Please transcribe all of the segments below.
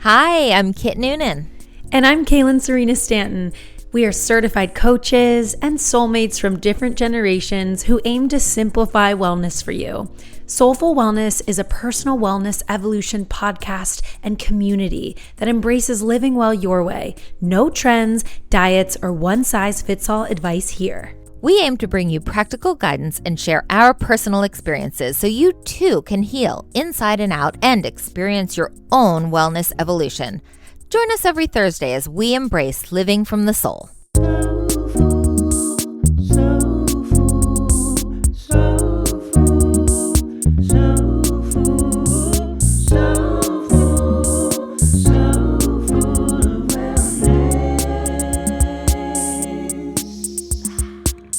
Hi, I'm Kit Noonan. And I'm Kaylin Serena Stanton. We are certified coaches and soulmates from different generations who aim to simplify wellness for you. Soulful Wellness is a personal wellness evolution podcast and community that embraces living well your way. No trends, diets, or one-size-fits-all advice here. We aim to bring you practical guidance and share our personal experiences so you too can heal inside and out and experience your own wellness evolution. Join us every Thursday as we embrace living from the soul.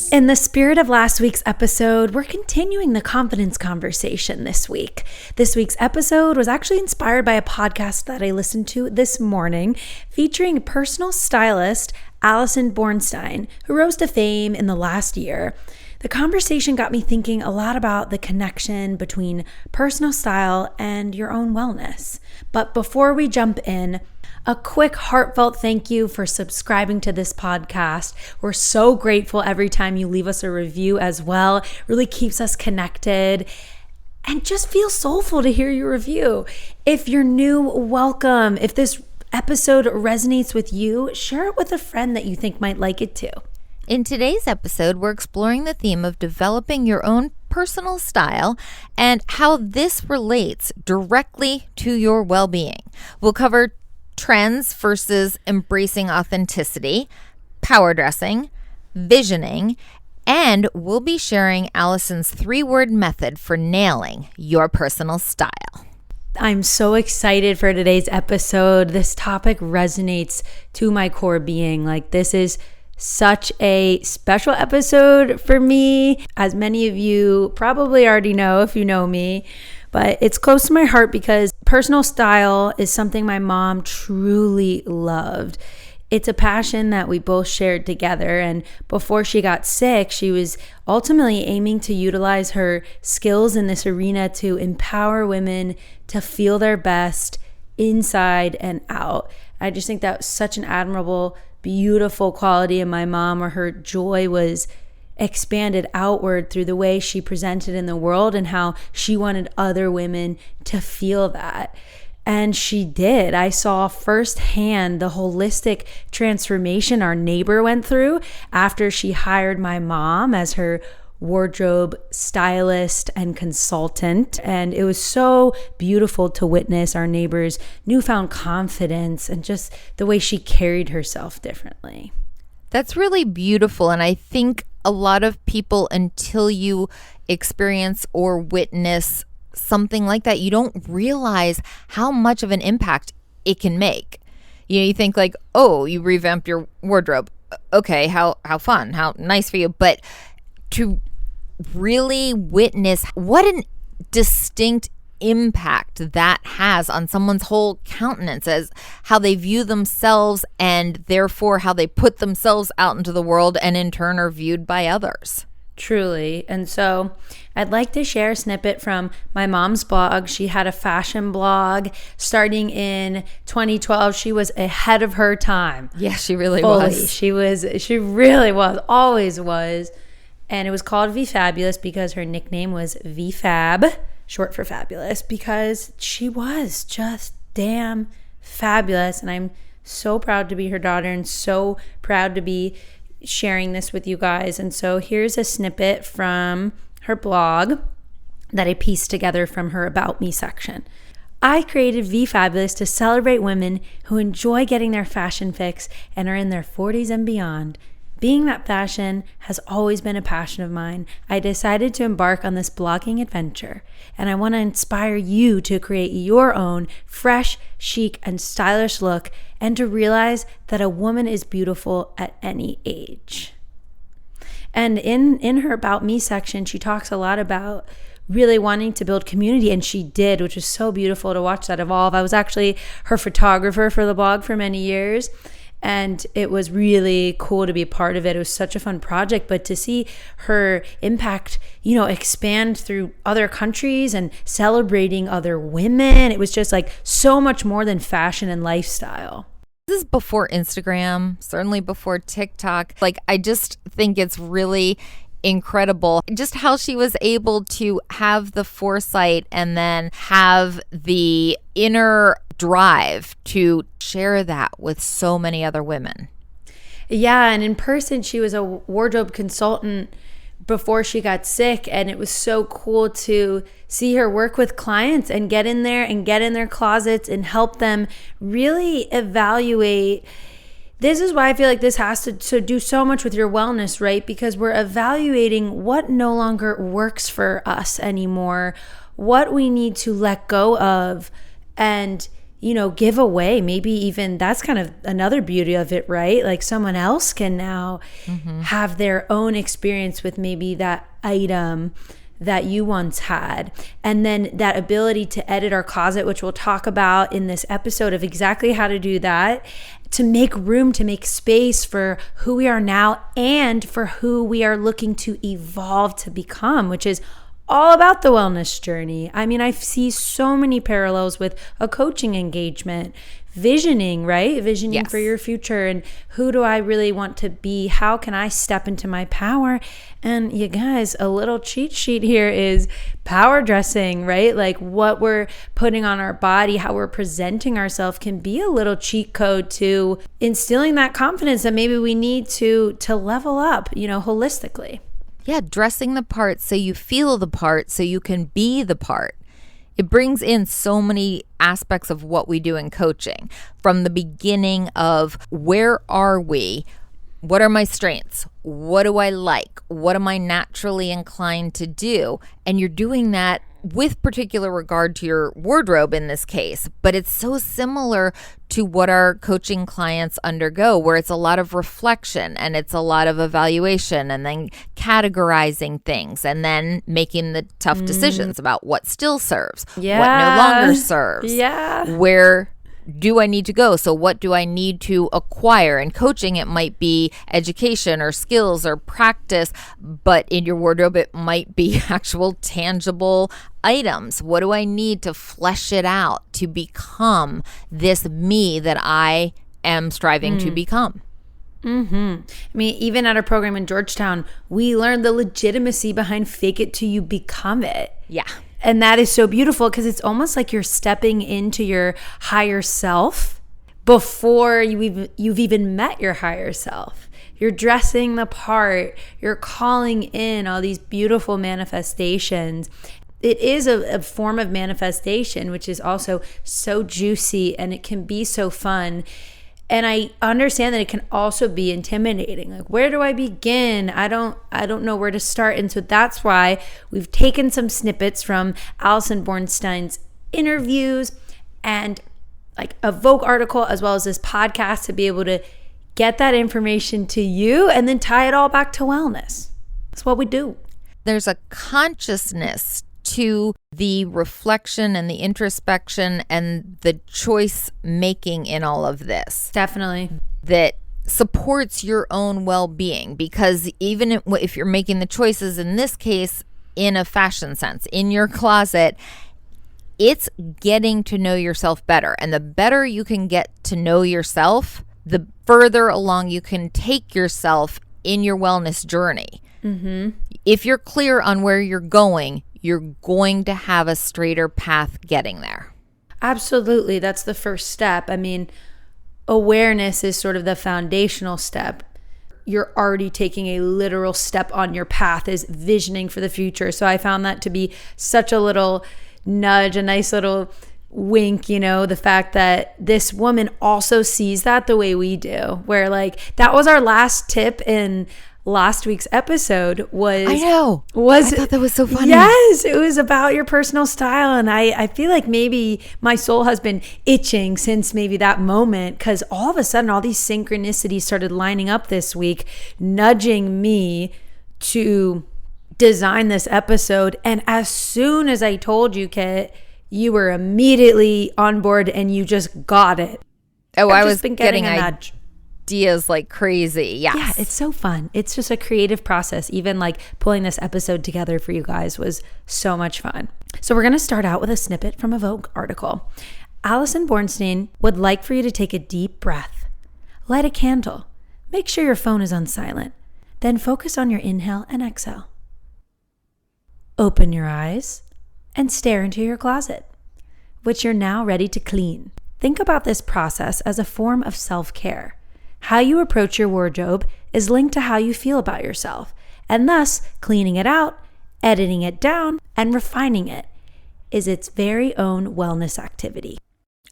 In the spirit of last week's episode, we're continuing the confidence conversation this week. This week's episode was actually inspired by a podcast that I listened to this morning featuring personal stylist Allison Bornstein, who rose to fame in the last year. The conversation got me thinking a lot about the connection between personal style and your own wellness. But before we jump in, a quick heartfelt thank you for subscribing to this podcast. We're so grateful every time you leave us a review as well. It really keeps us connected and just feels soulful to hear your review. If you're new, welcome. If this episode resonates with you, share it with a friend that you think might like it too. In today's episode, we're exploring the theme of developing your own personal style and how this relates directly to your well-being. We'll cover trends versus embracing authenticity, power dressing, visioning, and we'll be sharing Allison's 3-word method for nailing your personal style. I'm so excited for today's episode. This topic resonates to my core being. This is such a special episode for me, as many of you probably already know if you know me. But it's close to my heart because personal style is something my mom truly loved. It's a passion that we both shared together. And before she got sick, she was ultimately aiming to utilize her skills in this arena to empower women to feel their best inside and out. I just think that was such an admirable, beautiful quality in my mom, where her joy was expanded outward through the way she presented in the world and how she wanted other women to feel that. And she did. I saw firsthand the holistic transformation our neighbor went through after she hired my mom as her wardrobe stylist and consultant. And it was so beautiful to witness our neighbor's newfound confidence and just the way she carried herself differently. That's really beautiful. And I think a lot of people, until you experience or witness something like that, you don't realize how much of an impact it can make. You think oh, you revamped your wardrobe. Okay, how fun, how nice for you. But to really witness what a distinct impact that has on someone's whole countenance, as how they view themselves and therefore how they put themselves out into the world and in turn are viewed by others. Truly. And so I'd like to share a snippet from my mom's blog. She had a fashion blog starting in 2012. She was ahead of her time. Yeah, she really was. She really was, always was. And it was called VeeFabulous because her nickname was VEEFAB, short for fabulous, because she was just damn fabulous. And I'm so proud to be her daughter and so proud to be sharing this with you guys. And so here's a snippet from her blog that I pieced together from her About Me section. I created VeeFabulous to celebrate women who enjoy getting their fashion fix and are in their 40s and beyond. Being that fashion has always been a passion of mine, I decided to embark on this blogging adventure, and I want to inspire you to create your own fresh, chic, and stylish look, and to realize that a woman is beautiful at any age. And in her About Me section, she talks a lot about really wanting to build community, and she did, which was so beautiful to watch that evolve. I was actually her photographer for the blog for many years. And it was really cool to be a part of it. It was such a fun project, but to see her impact, expand through other countries and celebrating other women, it was just like so much more than fashion and lifestyle. This is before Instagram, certainly before TikTok. Like, I just think it's really incredible just how she was able to have the foresight and then have the inner drive to share that with so many other women. Yeah, and in person, she was a wardrobe consultant before she got sick, and it was so cool to see her work with clients and get in there and get in their closets and help them really evaluate. This is why I feel like this has to do so much with your wellness, right? Because we're evaluating what no longer works for us anymore, what we need to let go of and, give away. Maybe even that's kind of another beauty of it, right? Like someone else can now have their own experience with maybe that item that you once had. And then that ability to edit our closet, which we'll talk about in this episode of exactly how to do that, to make room, to make space for who we are now and for who we are looking to evolve to become, which is all about the wellness journey. I mean, I see so many parallels with a coaching engagement, visioning, right? Visioning for your future and who do I really want to be? How can I step into my power? And you guys, a little cheat sheet here is power dressing, right? Like what we're putting on our body, how we're presenting ourselves can be a little cheat code to instilling that confidence that maybe we need to level up, holistically. Yeah, dressing the part so you feel the part so you can be the part. It brings in so many aspects of what we do in coaching, from the beginning of where are we? What are my strengths? What do I like? What am I naturally inclined to do? And you're doing that with particular regard to your wardrobe in this case, but it's so similar to what our coaching clients undergo, where it's a lot of reflection and it's a lot of evaluation and then categorizing things and then making the tough decisions about what still serves, what no longer serves, where do I need to go? So what do I need to acquire? In coaching, it might be education or skills or practice, but in your wardrobe, it might be actual tangible items. What do I need to flesh it out to become this me that I am striving to become? I mean, even at our program in Georgetown, we learned the legitimacy behind fake it till you become it. Yeah. And that is so beautiful because it's almost like you're stepping into your higher self before you've even met your higher self. You're dressing the part. You're calling in all these beautiful manifestations. It is a form of manifestation, which is also so juicy and it can be so fun. And I understand that it can also be intimidating. Like, where do I begin? I don't know where to start. And so that's why we've taken some snippets from Allison Bornstein's interviews and like a Vogue article, as well as this podcast, to be able to get that information to you and then tie it all back to wellness. That's what we do. There's a consciousness to the reflection and the introspection and the choice making in all of this. Definitely. That supports your own well-being, because even if you're making the choices, in this case, in a fashion sense, in your closet, it's getting to know yourself better. And the better you can get to know yourself, the further along you can take yourself in your wellness journey. If you're clear on where you're going to have a straighter path getting there. Absolutely. That's the first step. I mean, awareness is sort of the foundational step. You're already taking a literal step on your path, is visioning for the future. So I found that to be such a little nudge, a nice little wink, the fact that this woman also sees that the way we do, where like that was our last tip in last week's episode I thought that was so funny. Yes, it was about your personal style. And I feel like maybe my soul has been itching since maybe that moment, because all of a sudden all these synchronicities started lining up this week, nudging me to design this episode. And as soon as I told you, Kit, you were immediately on board and you just got it. Oh, I was been getting a nudge. ideas like crazy. Yes. Yeah, it's so fun. It's just a creative process. Even like pulling this episode together for you guys was so much fun. So we're going to start out with a snippet from a Vogue article. Allison Bornstein would like for you to take a deep breath, light a candle, make sure your phone is on silent, then focus on your inhale and exhale. Open your eyes and stare into your closet, which you're now ready to clean. Think about this process as a form of self-care. How you approach your wardrobe is linked to how you feel about yourself, and thus cleaning it out, editing it down, and refining it is its very own wellness activity.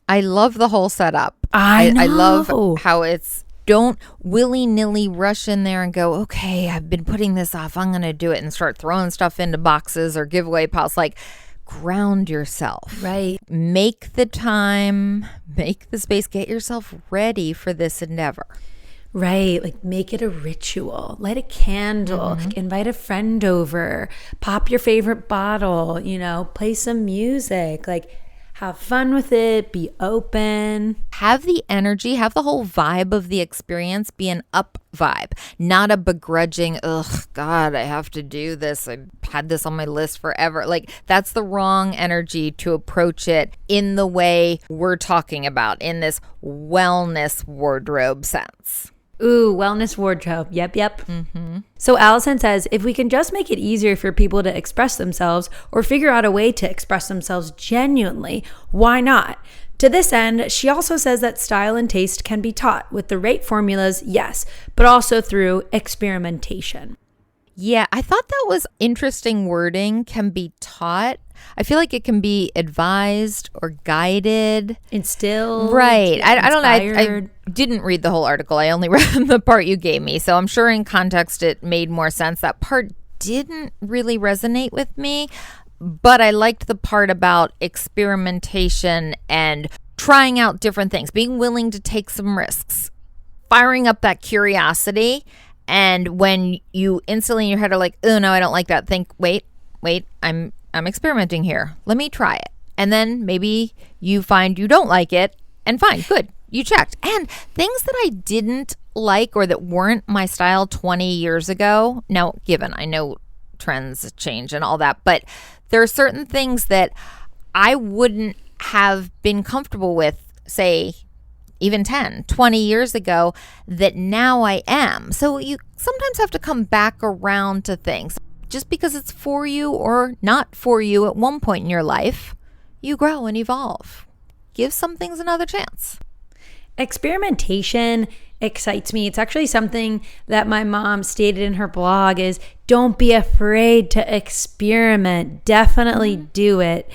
I love the whole setup. I know. I love how it's, don't willy-nilly rush in there and go, okay, I've been putting this off, I'm going to do it, and start throwing stuff into boxes or giveaway piles. Like, ground yourself. Right. Make the time, make the space, get yourself ready for this endeavor. Right. Like make it a ritual. Light a candle. Like invite a friend over. Pop your favorite bottle. Play some music. Like have fun with it. Be open. Have the energy, have the whole vibe of the experience be an up vibe, not a begrudging, ugh, God, I have to do this. I've had this on my list forever. Like that's the wrong energy to approach it in the way we're talking about in this wellness wardrobe sense. Ooh, wellness wardrobe. Yep. So Allison says, if we can just make it easier for people to express themselves or figure out a way to express themselves genuinely, why not? To this end, she also says that style and taste can be taught with the right formulas, yes, but also through experimentation. Yeah, I thought that was interesting wording, can be taught. I feel like it can be advised or guided. Instilled. Right. I don't know. Inspired. I didn't read the whole article. I only read the part you gave me. So I'm sure in context it made more sense. That part didn't really resonate with me. But I liked the part about experimentation and trying out different things, being willing to take some risks, firing up that curiosity. And when you instantly in your head are like, oh no, I don't like that, think, wait, I'm experimenting here. Let me try it. And then maybe you find you don't like it, and fine, good, you checked. And things that I didn't like or that weren't my style 20 years ago, now given I know trends change and all that, but there are certain things that I wouldn't have been comfortable with, say, even 10, 20 years ago, that now I am. So you sometimes have to come back around to things. Just because it's for you or not for you at one point in your life, you grow and evolve. Give some things another chance. Experimentation excites me. It's actually something that my mom stated in her blog is don't be afraid to experiment. Definitely do it.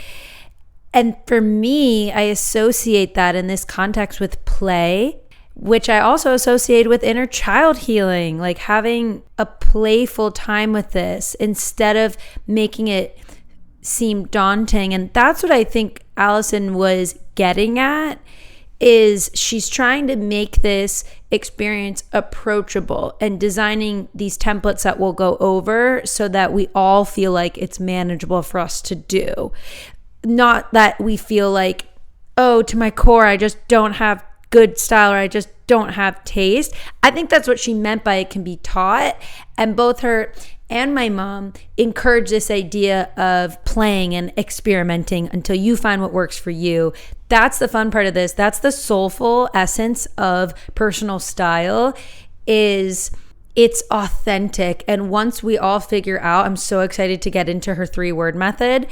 And for me, I associate that in this context with play, which I also associate with inner child healing, like having a playful time with this instead of making it seem daunting. And that's what I think Allison was getting at, is she's trying to make this experience approachable and designing these templates that we'll go over so that we all feel like it's manageable for us to do. Not that we feel like, oh, to my core, I just don't have good style or I just don't have taste. I think that's what she meant by it can be taught. And both her and my mom encourage this idea of playing and experimenting until you find what works for you. That's the fun part of this. That's the soulful essence of personal style, is it's authentic. And once we all figure out, I'm so excited to get into her 3-word method.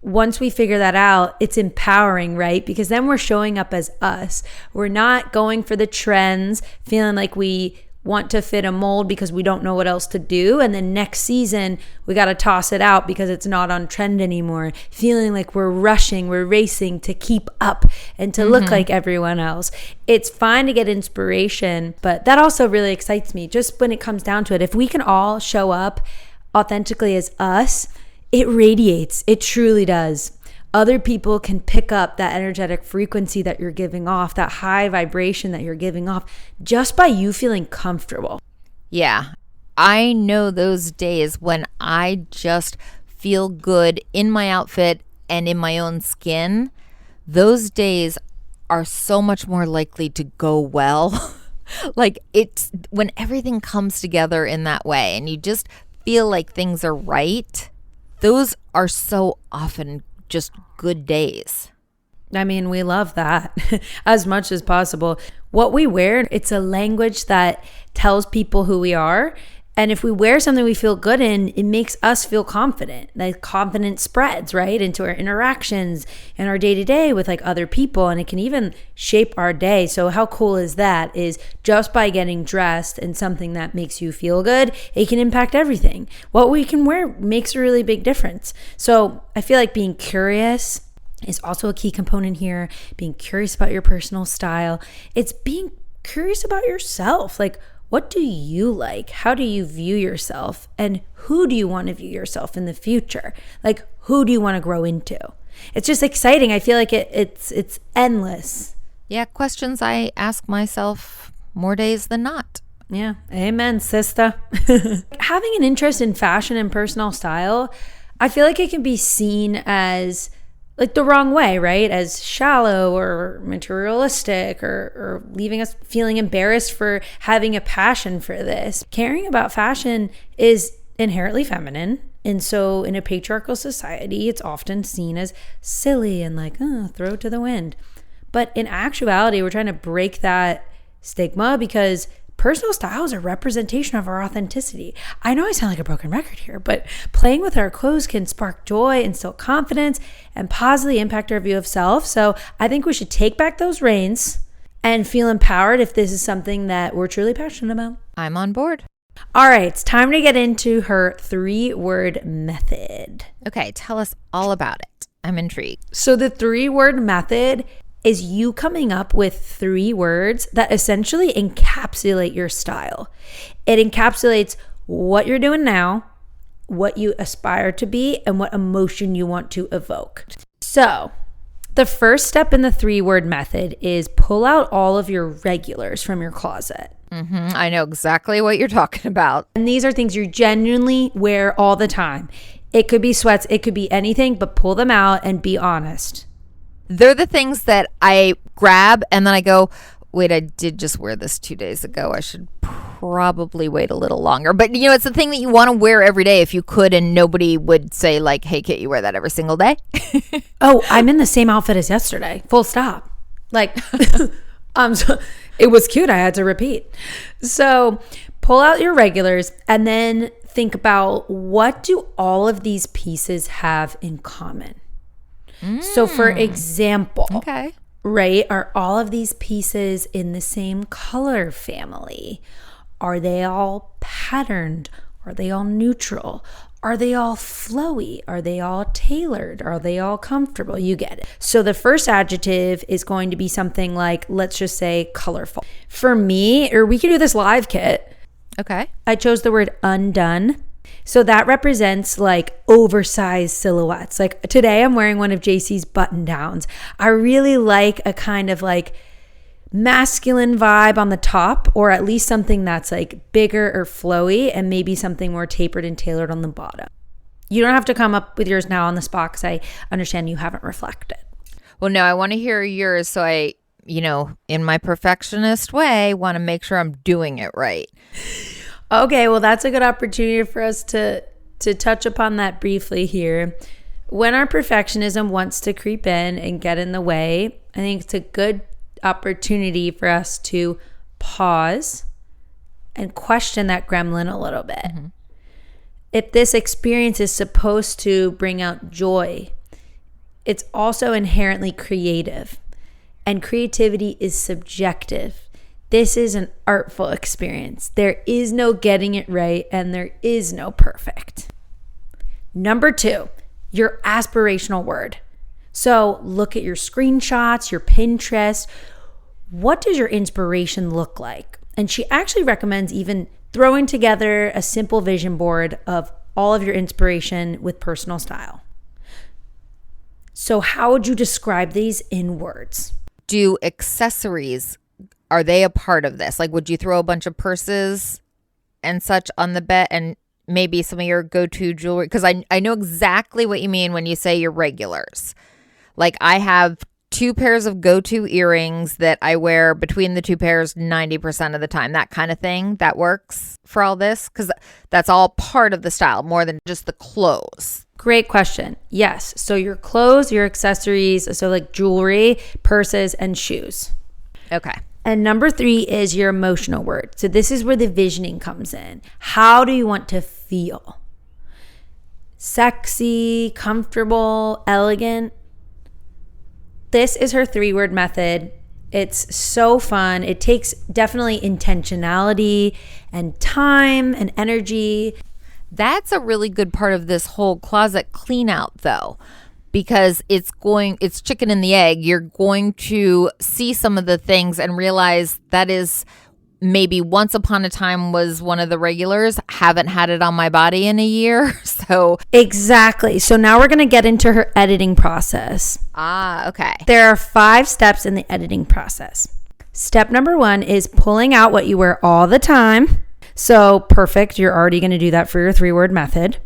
Once we figure that out, it's empowering, right? Because then we're showing up as us. We're not going for the trends, feeling like we want to fit a mold because we don't know what else to do. And then next season, we got to toss it out because it's not on trend anymore. Feeling like we're rushing, we're racing to keep up and to look like everyone else. It's fine to get inspiration, but that also really excites me. Just when it comes down to it, if we can all show up authentically as us, it radiates. It truly does. Other people can pick up that energetic frequency that you're giving off, that high vibration that you're giving off, just by you feeling comfortable. Yeah, I know those days when I just feel good in my outfit and in my own skin. Those days are so much more likely to go well Like it's when everything comes together in that way and you just feel like things are right, those are so often just good days. I mean, we love that as much as possible. What we wear, it's a language that tells people who we are. And if we wear something we feel good in, it makes us feel confident. That confidence spreads, right, into our interactions and our day-to-day with like other people. And it can even shape our day. So how cool is that? Is just by getting dressed in something that makes you feel good, it can impact everything. What we can wear makes a really big difference. So I feel like being curious is also a key component here. Being curious about your personal style. It's being curious about yourself. Like, what do you like? How do you view yourself? And who do you want to view yourself in the future? Like, who do you want to grow into? It's just exciting. I feel like it's endless. Yeah, questions I ask myself more days than not. Yeah, amen, sister. Having an interest in fashion and personal style, I feel like it can be seen as like the wrong way, right? As shallow or materialistic or leaving us feeling embarrassed for having a passion for this. Caring about fashion is inherently feminine. And so in a patriarchal society, it's often seen as silly and like, oh, throw it to the wind. But in actuality, we're trying to break that stigma because personal style is a representation of our authenticity. I know I sound like a broken record here, but playing with our clothes can spark joy, instill confidence, and positively impact our view of self. So I think we should take back those reins and feel empowered if this is something that we're truly passionate about. I'm on board. All right, it's time to get into her 3-word method. Okay, tell us all about it. I'm intrigued. So the 3-word method is you coming up with 3 words that essentially encapsulate your style. It encapsulates what you're doing now, what you aspire to be, and what emotion you want to evoke. So the first step in the 3-word method is pull out all of your regulars from your closet. I know exactly what you're talking about. And these are things you genuinely wear all the time. It could be sweats, it could be anything, but pull them out and be honest. They're the things that I grab and then I go, wait, I did just wear this 2 days ago. I should probably wait a little longer. But, you know, it's the thing that you want to wear every day if you could, and nobody would say like, hey, Kate, you wear that every single day. Oh, I'm in the same outfit as yesterday. Full stop. Like, it was cute. I had to repeat. So pull out your regulars and then think about, what do all of these pieces have in common? So for example, Okay. right, are all of these pieces in the same color family? Are they all patterned? Are they all neutral? Are they all flowy? Are they all tailored? Are they all comfortable? You get it. So the first adjective is going to be something like, let's just say colorful. For me, or we can do this live, Kit. Okay. I chose the word undone. So that represents like oversized silhouettes. Like today I'm wearing one of JC's button downs. I really like a kind of like masculine vibe on the top, or at least something that's like bigger or flowy, and maybe something more tapered and tailored on the bottom. You don't have to come up with yours now on the spot because I understand you haven't reflected. Well, no, I want to hear yours. So I, you know, in my perfectionist way, want to make sure I'm doing it right. Okay, well, that's a good opportunity for us to touch upon that briefly here. When our perfectionism wants to creep in and get in the way, I think it's a good opportunity for us to pause and question that gremlin a little bit. Mm-hmm. If this experience is supposed to bring out joy, it's also inherently creative, and creativity is subjective. This is an artful experience. There is no getting it right, and there is no perfect. Number 2, your aspirational word. So look at your screenshots, your Pinterest. What does your inspiration look like? And she actually recommends even throwing together a simple vision board of all of your inspiration with personal style. So how would you describe these in words? Do accessories, are they a part of this? Like, would you throw a bunch of purses and such on the bed, and maybe some of your go-to jewelry? Because I know exactly what you mean when you say your regulars. Like, I have 2 pairs of go-to earrings that I wear between the 2 pairs 90% of the time. That kind of thing. That works for all this because that's all part of the style more than just the clothes. Great question. Yes. So your clothes, your accessories, so like jewelry, purses, and shoes. Okay. And number 3 is your emotional word. So this is where the visioning comes in. How do you want to feel? Sexy, comfortable, elegant. This is her 3-word method. It's so fun. It takes definitely intentionality and time and energy. That's a really good part of this whole closet clean out though, because it's chicken and the egg. You're going to see some of the things and realize that is maybe once upon a time was one of the regulars. Haven't had it on my body in a year. So exactly. So now we're going to get into her editing process. Okay. There are 5 steps in the editing process. Step number 1 is pulling out what you wear all the time. So perfect. You're already going to do that for your 3-word method.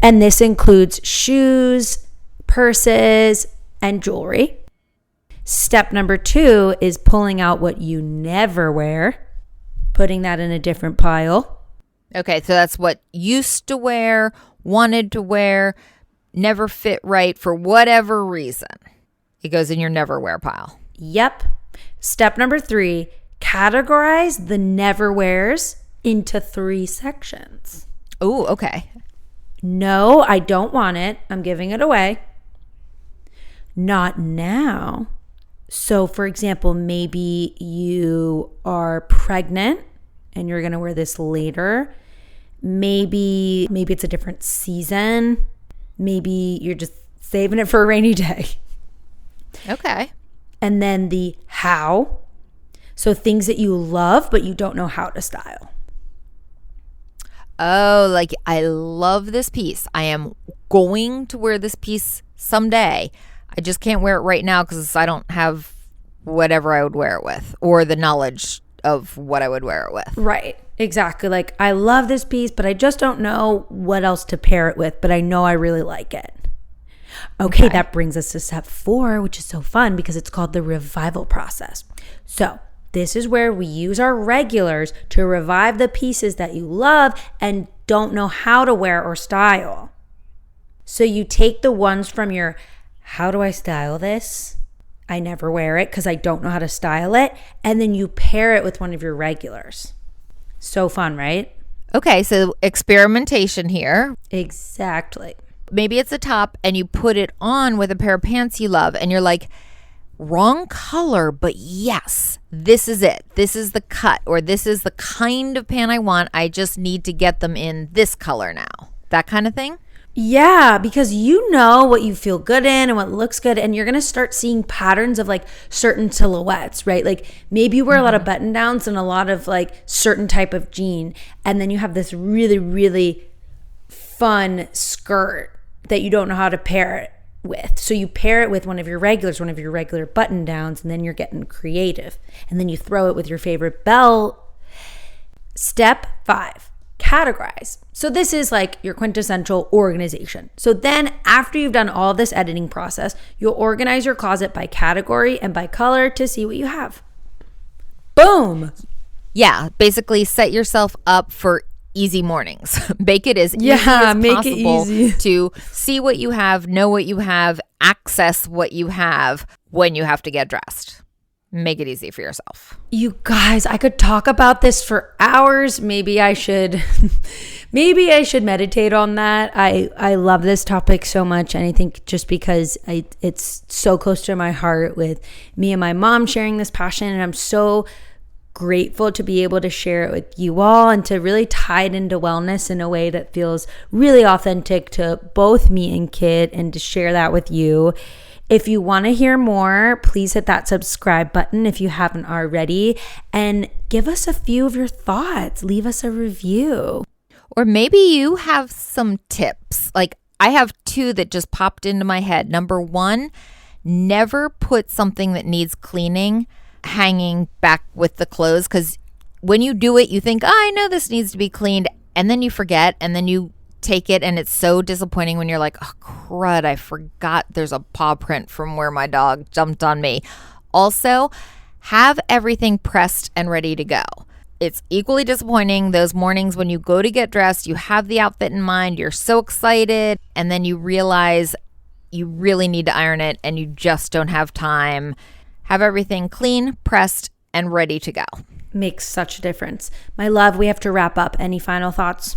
And this includes shoes, purses, and jewelry. Step number 2 is pulling out what you never wear, putting that in a different pile. Okay, so that's what used to wear, wanted to wear, never fit right for whatever reason. It goes in your never wear pile. Yep. Step number 3, categorize the never wears into 3 sections. Oh, okay. No, I don't want it. I'm giving it away. Not now. So, for example, maybe you are pregnant and you're going to wear this later. Maybe it's a different season. Maybe you're just saving it for a rainy day. Okay. And then the how. So things that you love, but you don't know how to style. Oh, like I love this piece. I am going to wear this piece someday. I just can't wear it right now because I don't have whatever I would wear it with or the knowledge of what I would wear it with. Right. Exactly. Like I love this piece, but I just don't know what else to pair it with, but I know I really like it. Okay, that brings us to step 4, which is so fun because it's called the revival process. So this is where we use our regulars to revive the pieces that you love and don't know how to wear or style. So you take the ones from your, how do I style this? I never wear it because I don't know how to style it. And then you pair it with one of your regulars. So fun, right? Okay, so experimentation here. Exactly. Maybe it's a top and you put it on with a pair of pants you love and you're like, wrong color, but yes, this is it. This is the cut, or this is the kind of pant I want. I just need to get them in this color now. That kind of thing? Yeah, because you know what you feel good in and what looks good, and you're going to start seeing patterns of like certain silhouettes, right? Like maybe you wear a lot of button downs and a lot of like certain type of jean, and then you have this really, really fun skirt that you don't know how to pair it with. So you pair it with one of your regular button downs, and then you're getting creative. And then you throw it with your favorite belt. Step 5, categorize. So this is like your quintessential organization. So then after you've done all this editing process, you'll organize your closet by category and by color to see what you have. Boom. Yeah, basically set yourself up for easy mornings. Make it as easy as possible to see what you have, know what you have, access what you have when you have to get dressed. Make it easy for yourself. You guys, I could talk about this for hours. Maybe I should meditate on that. I love this topic so much, and I think just because it's so close to my heart with me and my mom sharing this passion, and I'm so grateful to be able to share it with you all and to really tie it into wellness in a way that feels really authentic to both me and Kit, and to share that with you. If you want to hear more, please hit that subscribe button if you haven't already, and give us a few of your thoughts. Leave us a review. Or maybe you have some tips. Like I have 2 that just popped into my head. Number 1, never put something that needs cleaning hanging back with the clothes, because when you do it, you think, oh, I know this needs to be cleaned, and then you forget, and then you take it, and it's so disappointing when you're like, oh crud, I forgot there's a paw print from where my dog jumped on me. Also, have everything pressed and ready to go. It's equally disappointing those mornings when you go to get dressed, you have the outfit in mind, you're so excited, and then you realize you really need to iron it and you just don't have time. Have everything clean, pressed, and ready to go. Makes such a difference. My love, we have to wrap up. Any final thoughts?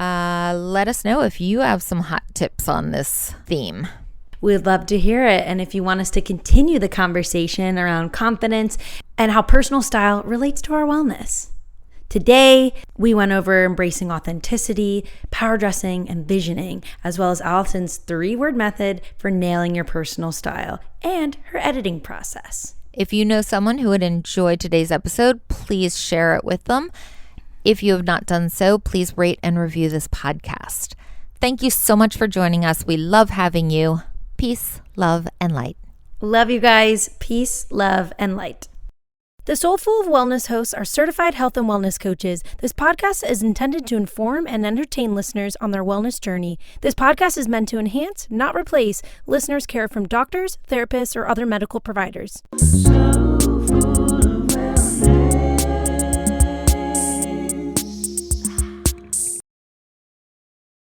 Let us know if you have some hot tips on this theme. We'd love to hear it. And if you want us to continue the conversation around confidence and how personal style relates to our wellness. Today, we went over embracing authenticity, power dressing, and visioning, as well as Allison's 3-word method for nailing your personal style and her editing process. If you know someone who would enjoy today's episode, please share it with them. If you have not done so, please rate and review this podcast. Thank you so much for joining us. We love having you. Peace, love, and light. Love you guys. Peace, love, and light. The Soulful of Wellness hosts are certified health and wellness coaches. This podcast is intended to inform and entertain listeners on their wellness journey. This podcast is meant to enhance, not replace, listeners' care from doctors, therapists, or other medical providers.